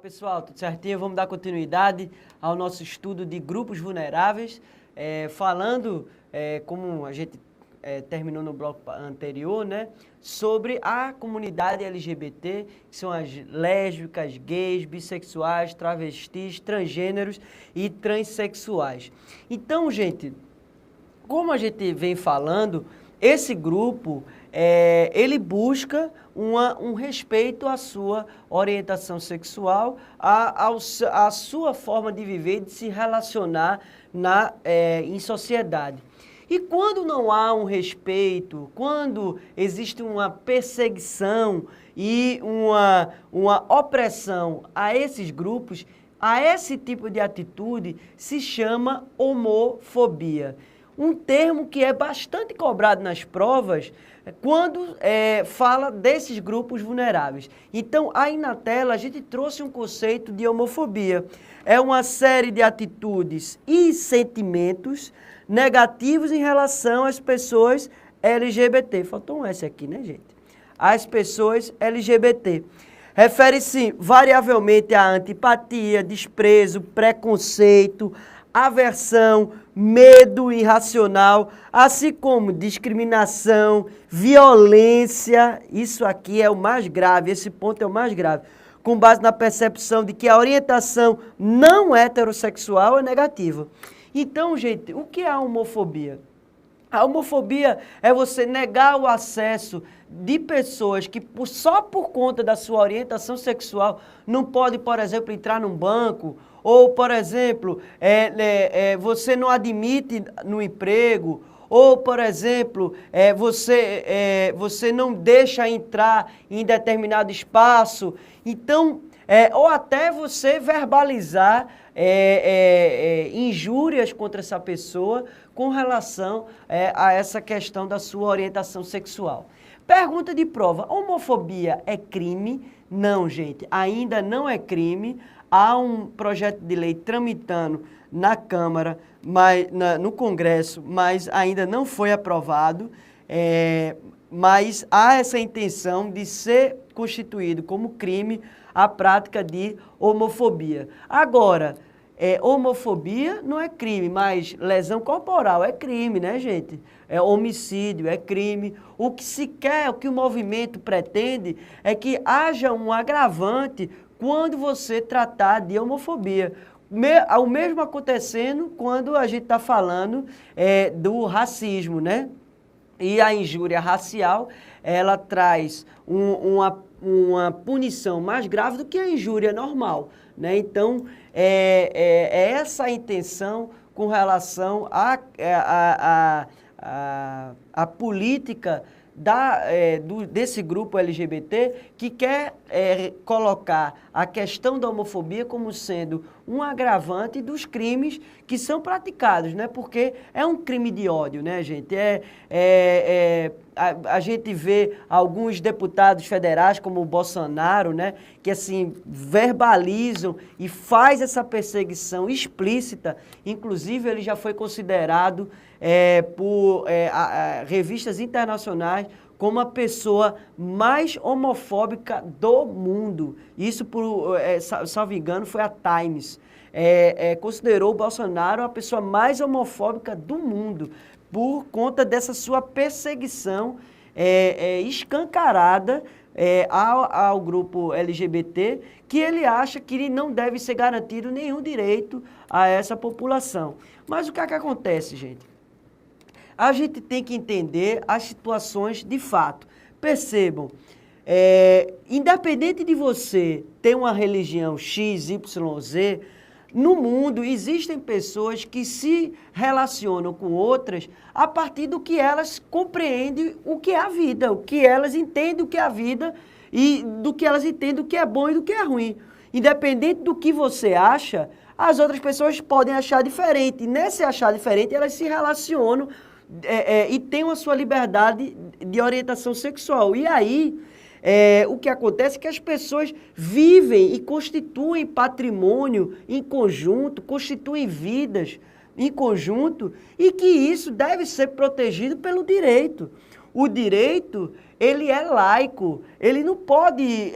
Pessoal, tudo certinho? Vamos dar continuidade ao nosso estudo de grupos vulneráveis, falando, como a gente terminou no bloco anterior, né, sobre a comunidade LGBT, que são as lésbicas, gays, bissexuais, travestis, transgêneros e transexuais. Então, gente, como a gente vem falando, esse grupo, ele busca um respeito à sua orientação sexual, à sua forma de viver e de se relacionar em sociedade. E quando não há um respeito, quando existe uma perseguição e uma opressão a esses grupos, a esse tipo de atitude se chama homofobia. Um termo que é bastante cobrado nas provas quando fala desses grupos vulneráveis. Então, aí na tela, a gente trouxe um conceito de homofobia. É uma série de atitudes e sentimentos negativos em relação às pessoas LGBT. Faltou um S aqui, né, gente? As pessoas LGBT. Refere-se variavelmente à antipatia, desprezo, preconceito, aversão, medo irracional, assim como discriminação, violência. Isso aqui é o mais grave, esse ponto é o mais grave, com base na percepção de que a orientação não heterossexual é negativa. Então, gente, o que é a homofobia? A homofobia é você negar o acesso de pessoas que só por conta da sua orientação sexual não pode, por exemplo, entrar num banco, ou, por exemplo, você não admite no emprego, ou, por exemplo, você não deixa entrar em determinado espaço. Então, ou até você verbalizar injúrias contra essa pessoa com relação a essa questão da sua orientação sexual. Pergunta de prova: homofobia é crime? Não, gente, ainda não é crime. Há um projeto de lei tramitando na Câmara, no Congresso, mas ainda não foi aprovado, mas há essa intenção de ser constituído como crime a prática de homofobia. Agora, homofobia não é crime, mas lesão corporal é crime, né, gente? Homicídio é crime. O que se quer, o que o movimento pretende é que haja um agravante quando você tratar de homofobia. O mesmo acontecendo quando a gente está falando do racismo, né? E a injúria racial, ela traz uma punição mais grave do que a injúria normal, né? Então, essa a intenção com relação à política desse grupo LGBT, que quer colocar a questão da homofobia como sendo um agravante dos crimes que são praticados, né? Porque é um crime de ódio, né, gente? A gente vê alguns deputados federais, como o Bolsonaro, né, que assim verbalizam e faz essa perseguição explícita. Inclusive, ele já foi considerado por revistas internacionais como a pessoa mais homofóbica do mundo. Isso, salvo engano, foi a Times. Considerou o Bolsonaro a pessoa mais homofóbica do mundo por conta dessa sua perseguição escancarada ao grupo LGBT, que ele acha que não deve ser garantido nenhum direito a essa população. Mas o que é que acontece, gente? A gente tem que entender as situações de fato. Percebam, independente de você ter uma religião X, Y, Z, no mundo existem pessoas que se relacionam com outras a partir do que elas compreendem o que é a vida, o que elas entendem o que é a vida e do que elas entendem o que é bom e do que é ruim. Independente do que você acha, as outras pessoas podem achar diferente. E nesse achar diferente, elas se relacionam e têm a sua liberdade de orientação sexual. E aí, o que acontece é que as pessoas vivem e constituem patrimônio em conjunto, constituem vidas em conjunto, e que isso deve ser protegido pelo direito. o direito, ele é laico, ele não pode,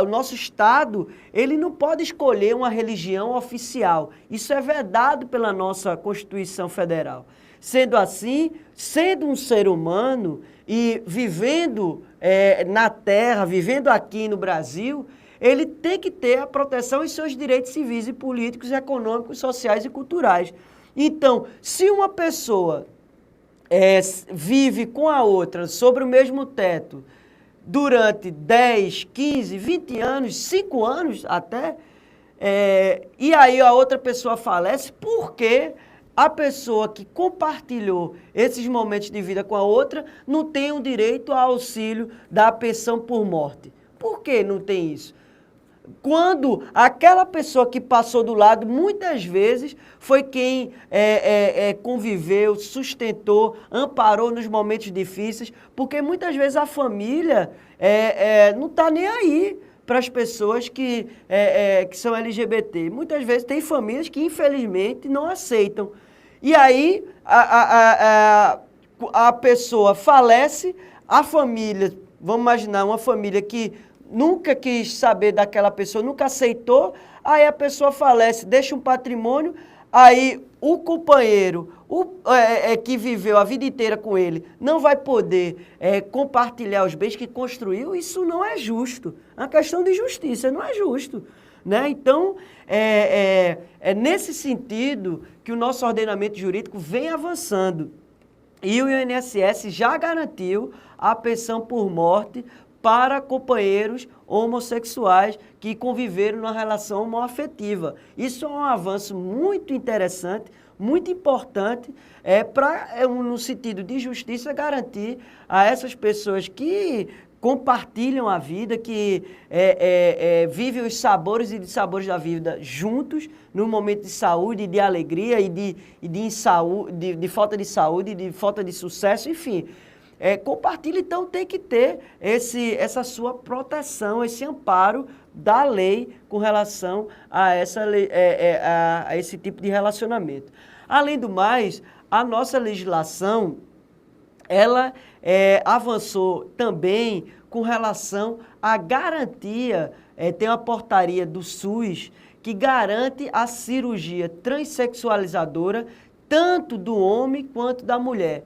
o nosso Estado, ele não pode escolher uma religião oficial. Isso é vedado pela nossa Constituição Federal. Sendo assim, sendo um ser humano e vivendo na Terra, vivendo aqui no Brasil, ele tem que ter a proteção em seus direitos civis e políticos, econômicos, sociais e culturais. Então, se uma pessoa vive com a outra sobre o mesmo teto durante 10, 15, 20 anos, 5 anos até, e aí a outra pessoa falece, porque a pessoa que compartilhou esses momentos de vida com a outra não tem o direito ao auxílio da pensão por morte. Por que não tem isso? Quando aquela pessoa que passou do lado, muitas vezes, foi quem conviveu, sustentou, amparou nos momentos difíceis, porque muitas vezes a família não está nem aí para as pessoas que são LGBT. Muitas vezes tem famílias que, infelizmente, não aceitam. E aí a pessoa falece, a família, vamos imaginar uma família que nunca quis saber daquela pessoa, nunca aceitou, aí a pessoa falece, deixa um patrimônio, aí o companheiro que viveu a vida inteira com ele não vai poder compartilhar os bens que construiu. Isso não é justo. É uma questão de justiça, não é justo. Né? Então, é nesse sentido que o nosso ordenamento jurídico vem avançando. E o INSS já garantiu a pensão por morte para companheiros homossexuais que conviveram numa relação homoafetiva. Isso é um avanço muito interessante, muito importante, no sentido de justiça, garantir a essas pessoas que compartilham a vida, que vivem os sabores e dissabores da vida juntos, num momento de saúde, de alegria e de falta de saúde, de falta de sucesso, enfim. Compartilha, então tem que ter essa sua proteção, esse amparo da lei com relação a esse tipo de relacionamento. Além do mais, a nossa legislação, ela avançou também com relação à garantia, tem uma portaria do SUS que garante a cirurgia transexualizadora tanto do homem quanto da mulher.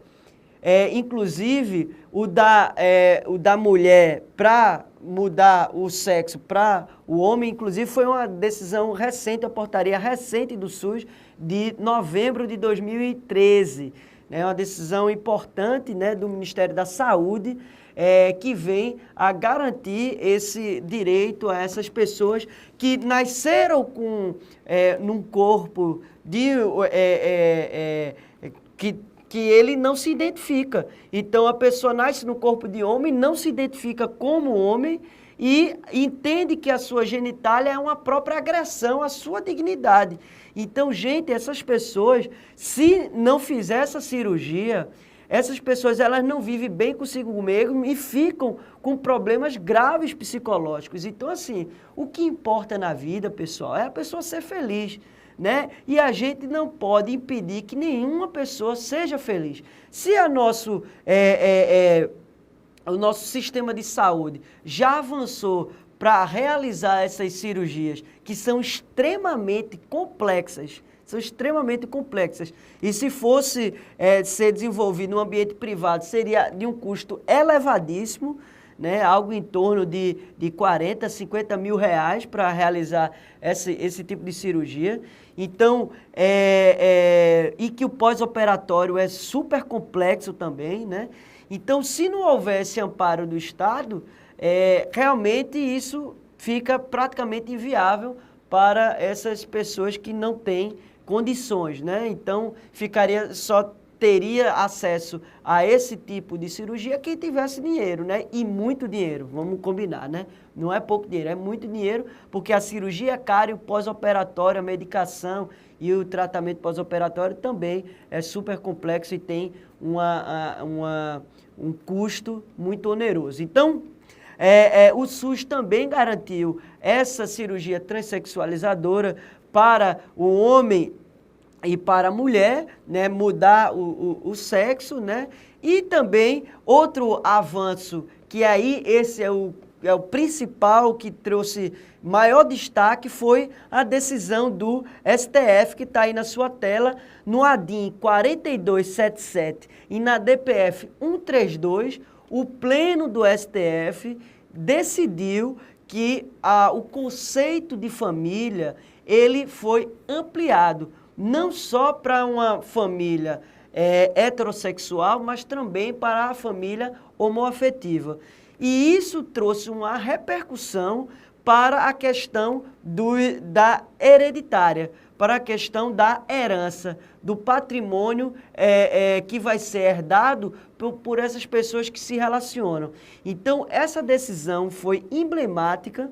Inclusive, o da mulher para mudar o sexo para o homem, inclusive, foi uma decisão recente, uma portaria recente do SUS de novembro de 2013. É uma decisão importante, né, do Ministério da Saúde, que vem a garantir esse direito a essas pessoas que nasceram num corpo que ele não se identifica. Então, a pessoa nasce no corpo de homem, não se identifica como homem e entende que a sua genitália é uma própria agressão à sua dignidade. Então, gente, essas pessoas, se não fizer essa cirurgia, essas pessoas elas não vivem bem consigo mesmo e ficam com problemas graves psicológicos. Então, assim, o que importa na vida, pessoal, é a pessoa ser feliz. Né? E a gente não pode impedir que nenhuma pessoa seja feliz. Se o nosso sistema de saúde já avançou para realizar essas cirurgias, que são extremamente complexas, e se fosse ser desenvolvido no ambiente privado, seria de um custo elevadíssimo, né, algo em torno de 40, 50 mil reais para realizar esse tipo de cirurgia. Então, e que o pós-operatório é super complexo também, né? Então, se não houvesse amparo do Estado, realmente isso fica praticamente inviável para essas pessoas que não têm condições, né? Então, teria acesso a esse tipo de cirurgia quem tivesse dinheiro, né? E muito dinheiro, vamos combinar, né? Não é pouco dinheiro, é muito dinheiro, porque a cirurgia é cara e o pós-operatório, a medicação e o tratamento pós-operatório também é super complexo e tem um custo muito oneroso. Então, o SUS também garantiu essa cirurgia transexualizadora para o homem e para a mulher, né, mudar o sexo, né? E também outro avanço, que aí esse é o principal que trouxe maior destaque, foi a decisão do STF, que está aí na sua tela, no ADIM 4277 e na DPF 132, o Pleno do STF decidiu que o conceito de família, ele foi ampliado, não só para uma família heterossexual, mas também para a família homoafetiva. E isso trouxe uma repercussão para a questão da hereditária, para a questão da herança, do patrimônio que vai ser herdado por essas pessoas que se relacionam. Então, essa decisão foi emblemática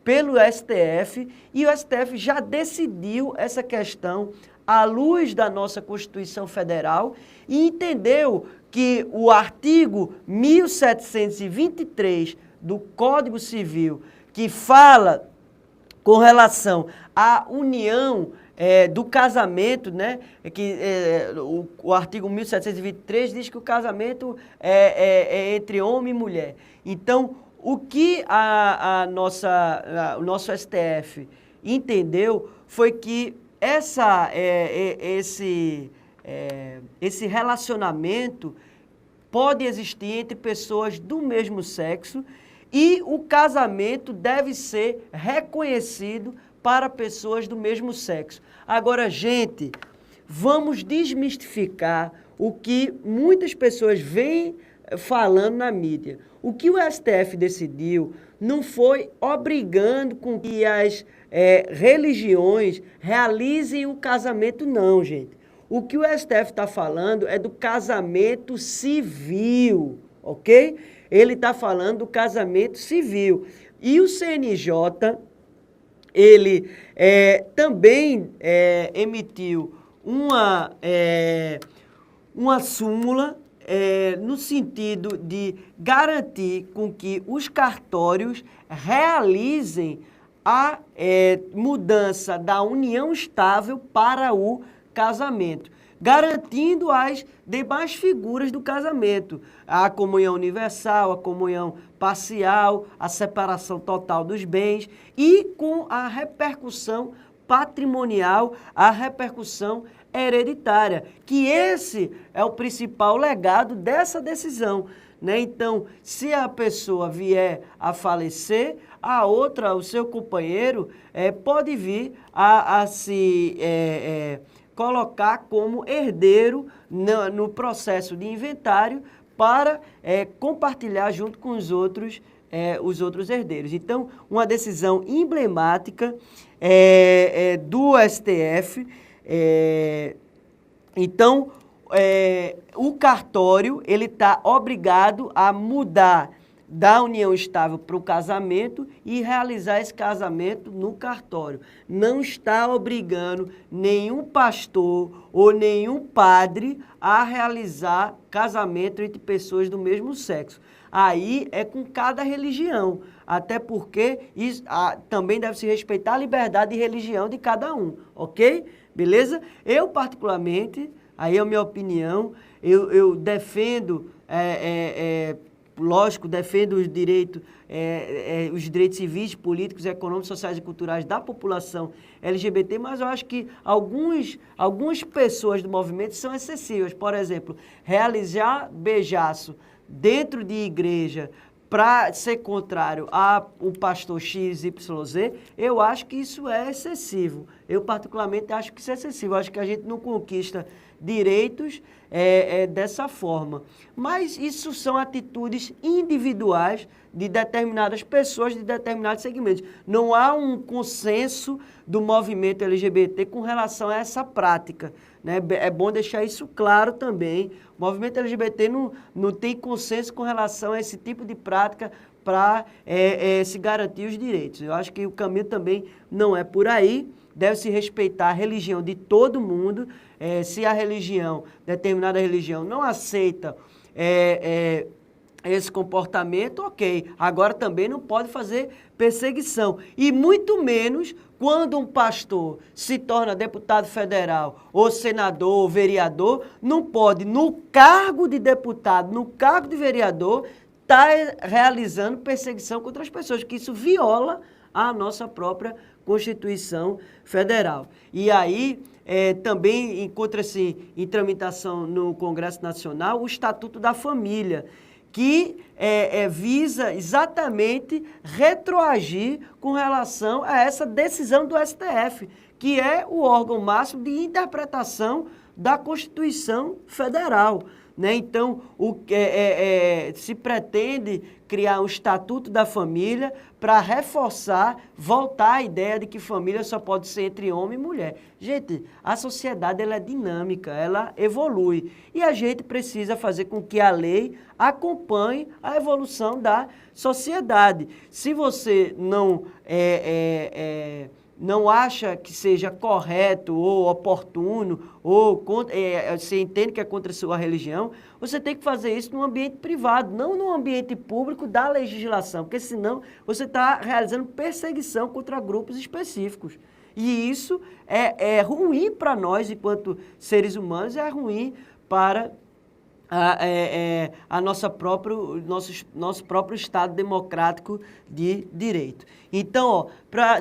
pelo STF, e o STF já decidiu essa questão à luz da nossa Constituição Federal e entendeu que o artigo 1723 do Código Civil, que fala com relação à união do casamento, né? O artigo 1723 diz que o casamento é entre homem e mulher. Então, o que o nosso STF entendeu foi que esse relacionamento pode existir entre pessoas do mesmo sexo e o casamento deve ser reconhecido para pessoas do mesmo sexo. Agora, gente, vamos desmistificar o que muitas pessoas vêm falando na mídia. O que o STF decidiu não foi obrigando com que as religiões realizem o casamento, não, gente. O que o STF está falando é do casamento civil, ok? Ele está falando do casamento civil. E o CNJ, ele também emitiu uma súmula no sentido de garantir com que os cartórios realizem a mudança da união estável para o casamento, garantindo as demais figuras do casamento, a comunhão universal, a comunhão parcial, a separação total dos bens e com a repercussão patrimonial, a repercussão hereditária, que esse é o principal legado dessa decisão, né? Então, se a pessoa vier a falecer, a outra, o seu companheiro, pode vir a se colocar como herdeiro no processo de inventário para compartilhar junto com os outros herdeiros. Então, uma decisão emblemática do STF. Então, o cartório ele está obrigado a mudar da união estável para o casamento e realizar esse casamento no cartório. Não está obrigando nenhum pastor ou nenhum padre a realizar casamento entre pessoas do mesmo sexo. Aí é com cada religião, até porque também deve se respeitar a liberdade de religião de cada um, ok? Beleza? Eu, particularmente, aí é a minha opinião, eu defendo, lógico, defendo os direitos civis, políticos, econômicos, sociais e culturais da população LGBT, mas eu acho que algumas pessoas do movimento são excessivas. Por exemplo, realizar beijaço dentro de igreja para ser contrário ao pastor XYZ, eu acho que isso é excessivo. Eu, particularmente, acho que isso é excessivo. Eu acho que a gente não conquista direitos dessa forma. Mas isso são atitudes individuais de determinadas pessoas, de determinados segmentos. Não há um consenso do movimento LGBT com relação a essa prática, né? É bom deixar isso claro também. O movimento LGBT não tem consenso com relação a esse tipo de prática para se garantir os direitos. Eu acho que o caminho também não é por aí. Deve-se respeitar a religião de todo mundo. Se a determinada religião não aceita esse comportamento, ok. Agora também não pode fazer perseguição. E muito menos quando um pastor se torna deputado federal, ou senador, ou vereador, não pode, no cargo de deputado, no cargo de vereador, estar realizando perseguição contra as pessoas, que isso viola a nossa própria Constituição Federal. E aí, também encontra-se em tramitação no Congresso Nacional o Estatuto da Família, que visa exatamente retroagir com relação a essa decisão do STF, que é o órgão máximo de interpretação da Constituição Federal. Né? Então, se pretende criar um Estatuto da Família para reforçar, voltar à ideia de que família só pode ser entre homem e mulher. Gente, a sociedade ela é dinâmica, ela evolui. E a gente precisa fazer com que a lei acompanhe a evolução da sociedade. Se você não acha que seja correto ou oportuno, ou você entende que é contra a sua religião, você tem que fazer isso num ambiente privado, não num ambiente público da legislação, porque senão você está realizando perseguição contra grupos específicos. E isso é ruim para nós, enquanto seres humanos, é ruim para nosso próprio Estado democrático de direito. Então,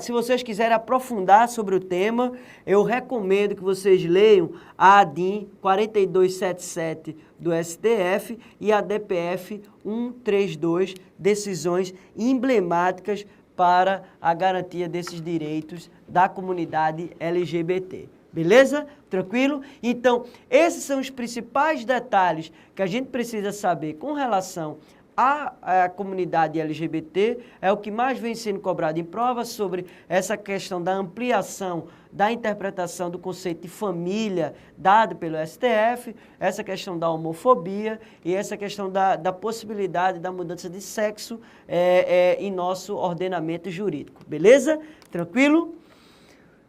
se vocês quiserem aprofundar sobre o tema, eu recomendo que vocês leiam a ADIM 4277 do STF e a DPF 132, decisões emblemáticas para a garantia desses direitos da comunidade LGBT. Beleza? Tranquilo? Então, esses são os principais detalhes que a gente precisa saber com relação à comunidade LGBT. É o que mais vem sendo cobrado em prova sobre essa questão da ampliação da interpretação do conceito de família dado pelo STF, essa questão da homofobia e essa questão da possibilidade da mudança de sexo em nosso ordenamento jurídico. Beleza? Tranquilo?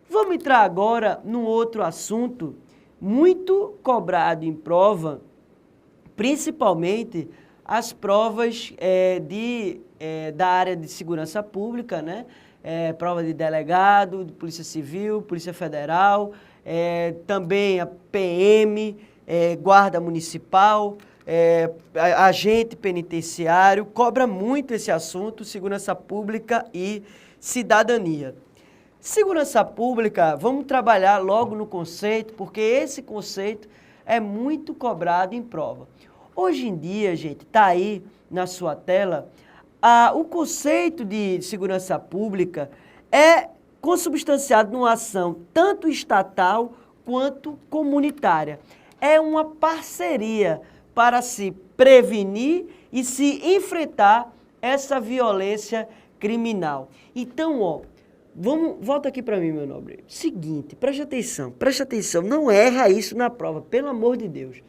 Vamos entrar agora num outro assunto muito cobrado em prova, principalmente as provas da área de segurança pública, né? Prova de delegado, de Polícia Civil, Polícia Federal, também a PM, Guarda Municipal, agente penitenciário, cobra muito esse assunto, segurança pública e cidadania. Segurança pública, vamos trabalhar logo no conceito, porque esse conceito é muito cobrado em prova. Hoje em dia, gente, está aí na sua tela, o conceito de segurança pública é consubstanciado numa ação tanto estatal quanto comunitária. É uma parceria para se prevenir e se enfrentar essa violência criminal. Então, volta aqui para mim, meu nobre. Seguinte, preste atenção, não erra isso na prova, pelo amor de Deus.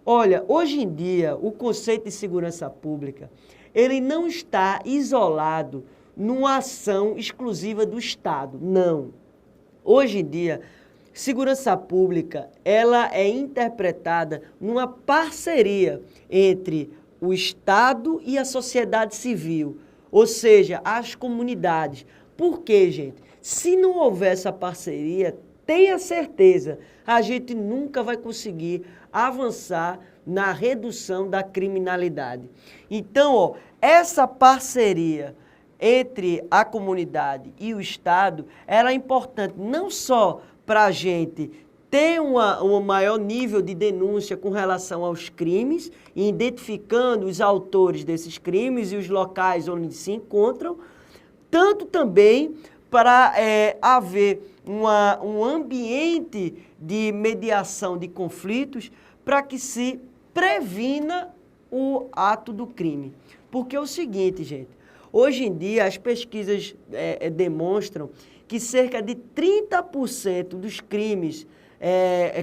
Olha, hoje em dia, o conceito de segurança pública, ele não está isolado numa ação exclusiva do Estado, não. Hoje em dia, segurança pública, ela é interpretada numa parceria entre o Estado e a sociedade civil, ou seja, as comunidades. Por quê, gente? Se não houver essa parceria, tenha certeza, a gente nunca vai conseguir avançar na redução da criminalidade. Então, essa parceria entre a comunidade e o Estado, ela é importante não só para a gente ter um maior nível de denúncia com relação aos crimes, identificando os autores desses crimes e os locais onde se encontram, tanto também para haver um ambiente de mediação de conflitos para que se previna o ato do crime. Porque é o seguinte, gente, hoje em dia as pesquisas demonstram que cerca de 30% dos crimes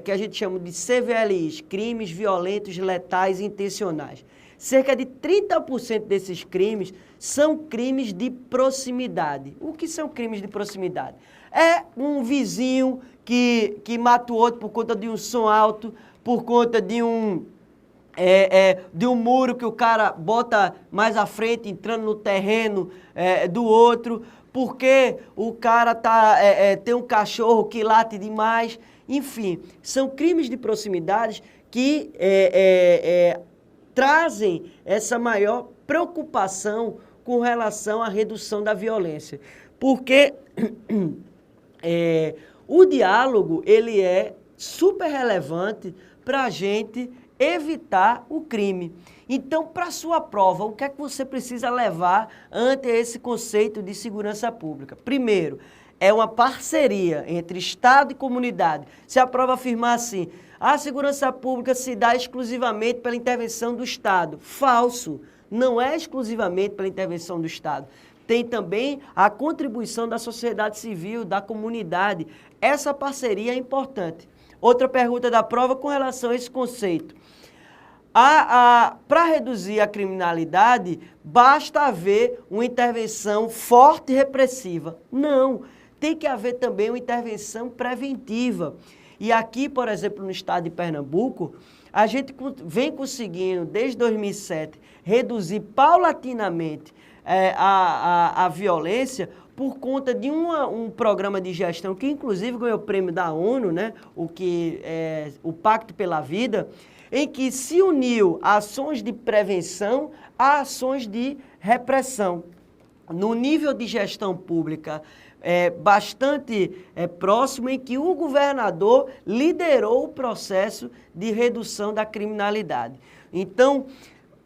que a gente chama de CVLIs, crimes violentos, letais e intencionais, cerca de 30% desses crimes são crimes de proximidade. O que são crimes de proximidade? É um vizinho que mata o outro por conta de um som alto, por conta de um de um muro que o cara bota mais à frente, entrando no terreno do outro, porque o cara tem um cachorro que late demais. Enfim, são crimes de proximidade que trazem essa maior preocupação com relação à redução da violência. Porque o diálogo, ele é super relevante para a gente evitar o crime. Então, para a sua prova, o que é que você precisa levar ante esse conceito de segurança pública? Primeiro, é uma parceria entre Estado e comunidade. Se a prova afirmar assim, a segurança pública se dá exclusivamente pela intervenção do Estado. Falso. Não é exclusivamente pela intervenção do Estado. Tem também a contribuição da sociedade civil, da comunidade. Essa parceria é importante. Outra pergunta da prova com relação a esse conceito. Para reduzir a criminalidade, basta haver uma intervenção forte e repressiva. Não, tem que haver também uma intervenção preventiva. E aqui, por exemplo, no estado de Pernambuco, a gente vem conseguindo, desde 2007, reduzir paulatinamente a violência por conta de um programa de gestão que, inclusive, ganhou o prêmio da ONU, né? O Pacto pela Vida, em que se uniu ações de prevenção a ações de repressão. No nível de gestão pública bastante próximo, em que o governador liderou o processo de redução da criminalidade. Então,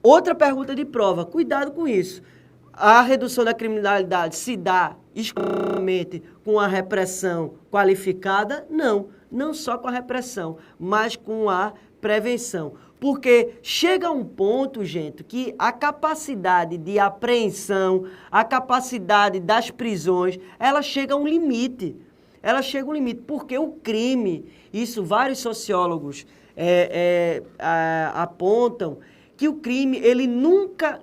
outra pergunta de prova, cuidado com isso. A redução da criminalidade se dá exclusivamente com a repressão qualificada? Não, não só com a repressão, mas com a prevenção. Porque chega um ponto, gente, que a capacidade de apreensão, a capacidade das prisões, ela chega a um limite. Ela chega a um limite, porque o crime, isso vários sociólogos apontam, que o crime, ele nunca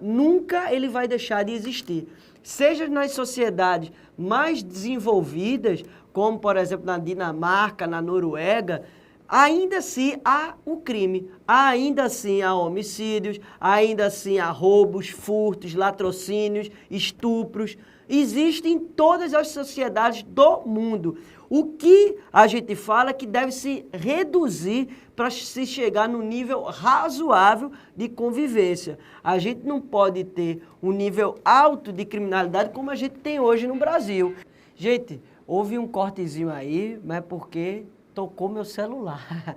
ele vai deixar de existir. Seja nas sociedades mais desenvolvidas, como, por exemplo, na Dinamarca, na Noruega, ainda assim há o crime, ainda assim há homicídios, ainda assim há roubos, furtos, latrocínios, estupros. Existem em todas as sociedades do mundo. O que a gente fala é que deve se reduzir para se chegar no nível razoável de convivência. A gente não pode ter um nível alto de criminalidade como a gente tem hoje no Brasil. Gente, houve um cortezinho aí, mas porque tocou meu celular.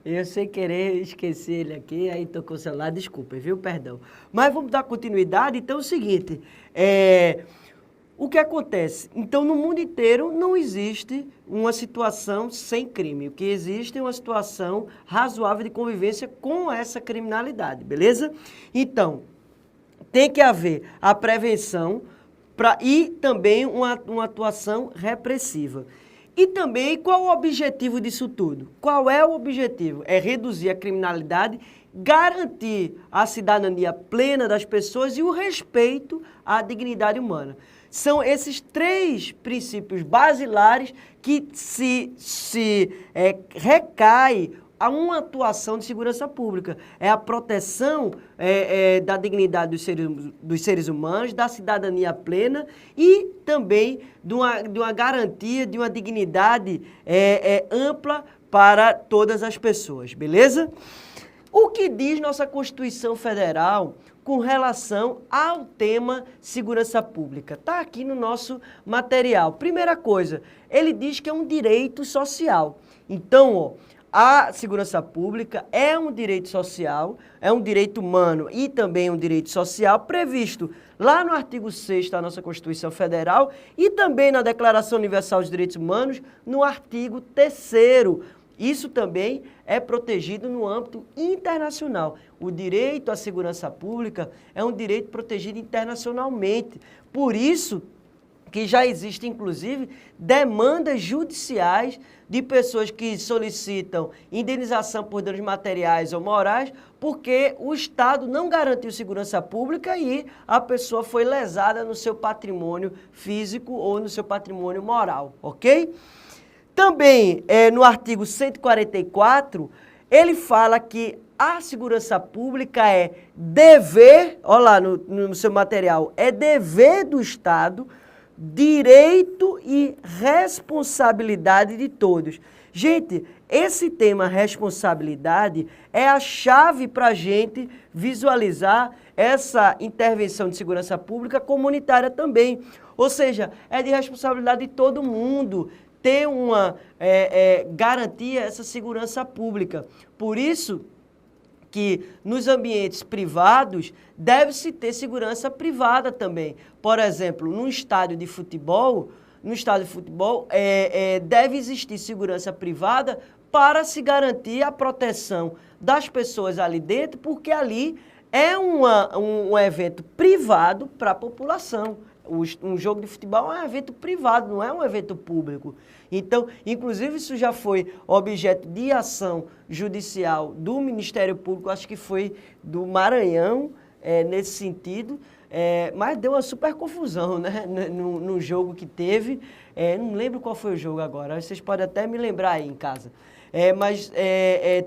Eu sem querer esqueci ele aqui, aí tocou o celular, desculpa, viu? Perdão. Mas vamos dar continuidade, então é o seguinte, o que acontece? Então, no mundo inteiro não existe uma situação sem crime. O que existe é uma situação razoável de convivência com essa criminalidade, beleza? Então, tem que haver a prevenção e também uma atuação repressiva. E também, qual o objetivo disso tudo? Qual é o objetivo? É reduzir a criminalidade, garantir a cidadania plena das pessoas e o respeito à dignidade humana. São esses três princípios basilares que recai a uma atuação de segurança pública. É a proteção da dignidade dos seres humanos, da cidadania plena e também de uma garantia, de uma dignidade ampla para todas as pessoas, beleza? O que diz nossa Constituição Federal com relação ao tema segurança pública? Está aqui no nosso material. Primeira coisa, ele diz que é um direito social. Então, a segurança pública é um direito social, é um direito humano e também um direito social previsto lá no artigo 6º da nossa Constituição Federal e também na Declaração Universal dos Direitos Humanos, no artigo 3º. Isso também é protegido no âmbito internacional. O direito à segurança pública é um direito protegido internacionalmente. Por isso que já existem, inclusive, demandas judiciais de pessoas que solicitam indenização por danos materiais ou morais, porque o Estado não garantiu segurança pública e a pessoa foi lesada no seu patrimônio físico ou no seu patrimônio moral, ok? Também, no artigo 144, ele fala que a segurança pública é dever, olha lá no seu material, é dever do Estado, direito e responsabilidade de todos. Gente, esse tema responsabilidade é a chave para a gente visualizar essa intervenção de segurança pública comunitária também. Ou seja, é de responsabilidade de todo mundo ter uma garantia essa segurança pública. Por isso que nos ambientes privados deve-se ter segurança privada também. Por exemplo, num estádio de futebol, deve existir segurança privada para se garantir a proteção das pessoas ali dentro, porque ali é um evento privado para a população. Um jogo de futebol é um evento privado, não é um evento público. Então, inclusive, isso já foi objeto de ação judicial do Ministério Público, acho que foi do Maranhão, nesse sentido, mas deu uma super confusão, né, no jogo que teve. Não lembro qual foi o jogo agora, vocês podem até me lembrar aí em casa. Mas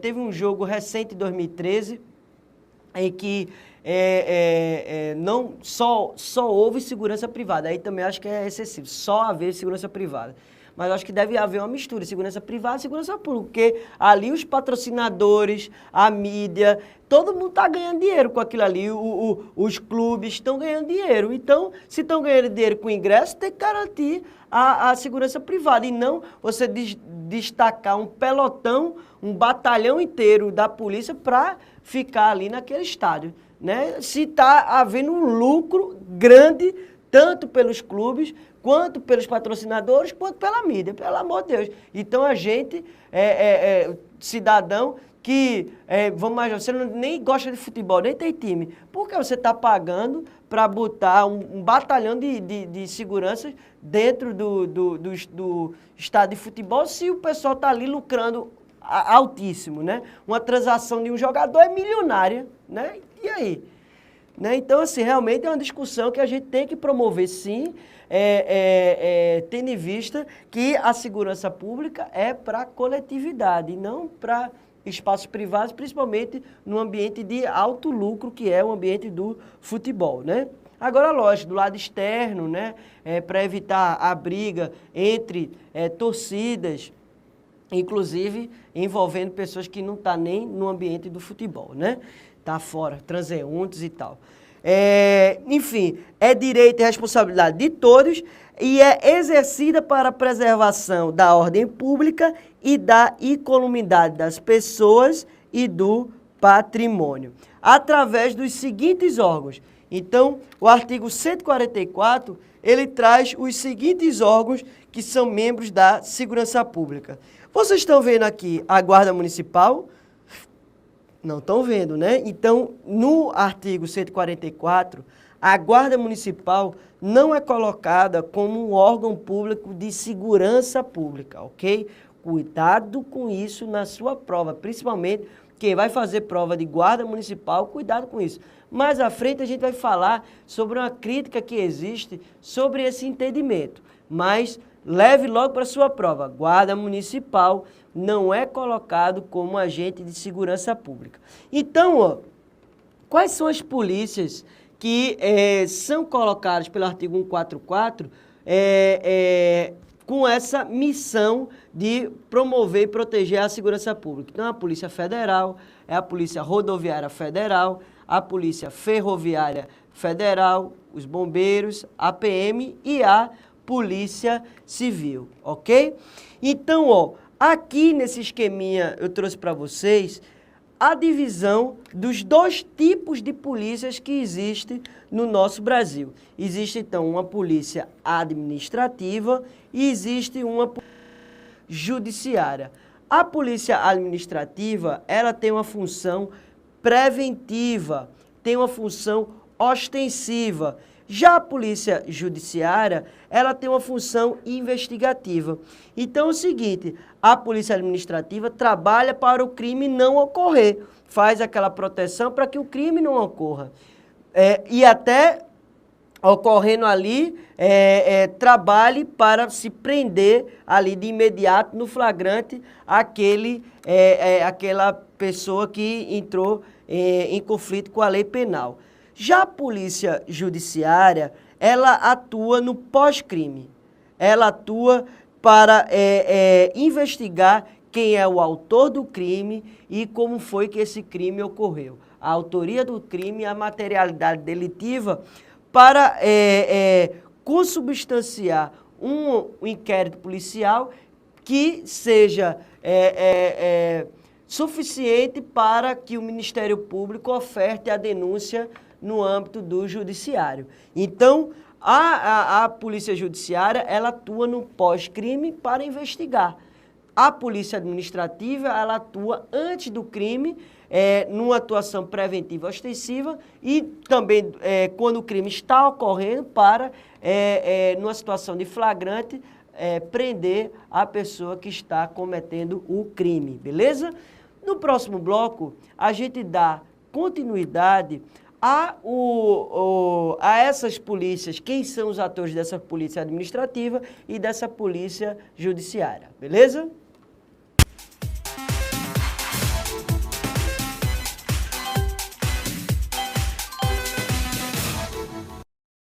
teve um jogo recente, em 2013, em que não só houve segurança privada, aí também acho que é excessivo, só haver segurança privada. Mas acho que deve haver uma mistura, segurança privada e segurança pública, porque ali os patrocinadores, a mídia, todo mundo está ganhando dinheiro com aquilo ali, os clubes estão ganhando dinheiro. Então, se estão ganhando dinheiro com ingresso, tem que garantir a segurança privada e não você destacar um pelotão, um batalhão inteiro da polícia para ficar ali naquele estádio, né? Se está havendo um lucro grande, tanto pelos clubes, quanto pelos patrocinadores, quanto pela mídia, pelo amor de Deus. Então a gente, cidadão, que, vamos imaginar, você nem gosta de futebol, nem tem time, por que você está pagando para botar um batalhão de segurança dentro do estádio de futebol se o pessoal está ali lucrando altíssimo, né? Uma transação de um jogador é milionária, né? E aí? Né? Então, assim, realmente é uma discussão que a gente tem que promover, sim, tendo em vista que a segurança pública é para a coletividade, e não para espaços privados, principalmente no ambiente de alto lucro, que é o ambiente do futebol, né? Agora, lógico, do lado externo, né, para evitar a briga entre torcidas, inclusive envolvendo pessoas que não estão nem no ambiente do futebol, né? Tá fora, transeuntes e tal. Enfim, é direito e responsabilidade de todos e é exercida para a preservação da ordem pública e da incolumidade das pessoas e do patrimônio, através dos seguintes órgãos. Então, o artigo 144, ele traz os seguintes órgãos que são membros da segurança pública. Vocês estão vendo aqui a Guarda Municipal? Não estão vendo, né? Então, no artigo 144, a Guarda Municipal não é colocada como um órgão público de segurança pública, ok? Cuidado com isso na sua prova, principalmente quem vai fazer prova de Guarda Municipal, cuidado com isso. Mais à frente a gente vai falar sobre uma crítica que existe sobre esse entendimento, mas leve logo para a sua prova. Guarda Municipal não é colocado como agente de segurança pública. Então, ó, quais são as polícias que são colocadas pelo artigo 144 com essa missão de promover e proteger a segurança pública? Então, a Polícia Federal, é a Polícia Rodoviária Federal, a Polícia Ferroviária Federal, os bombeiros, a PM e a Polícia Civil, ok? Então, ó, aqui nesse esqueminha eu trouxe para vocês a divisão dos dois tipos de polícias que existem no nosso Brasil. Existe, então, uma polícia administrativa e existe uma judiciária. A polícia administrativa, ela tem uma função preventiva, tem uma função ostensiva. Já a polícia judiciária, ela tem uma função investigativa. Então é o seguinte, a polícia administrativa trabalha para o crime não ocorrer, faz aquela proteção para que o crime não ocorra. E até ocorrendo ali, trabalhe para se prender ali de imediato no flagrante aquela pessoa que entrou em conflito com a lei penal. Já a polícia judiciária, ela atua no pós-crime. Ela atua para investigar quem é o autor do crime e como foi que esse crime ocorreu. A autoria do crime e a materialidade delitiva para consubstanciar um inquérito policial que seja suficiente para que o Ministério Público oferte a denúncia no âmbito do judiciário. Então, a Polícia Judiciária, ela atua no pós-crime para investigar. A Polícia Administrativa, ela atua antes do crime, numa atuação preventiva ostensiva e também quando o crime está ocorrendo para, numa situação de flagrante, prender a pessoa que está cometendo o crime, beleza? No próximo bloco, a gente dá continuidade a essas polícias, quem são os atores dessa polícia administrativa e dessa polícia judiciária, beleza?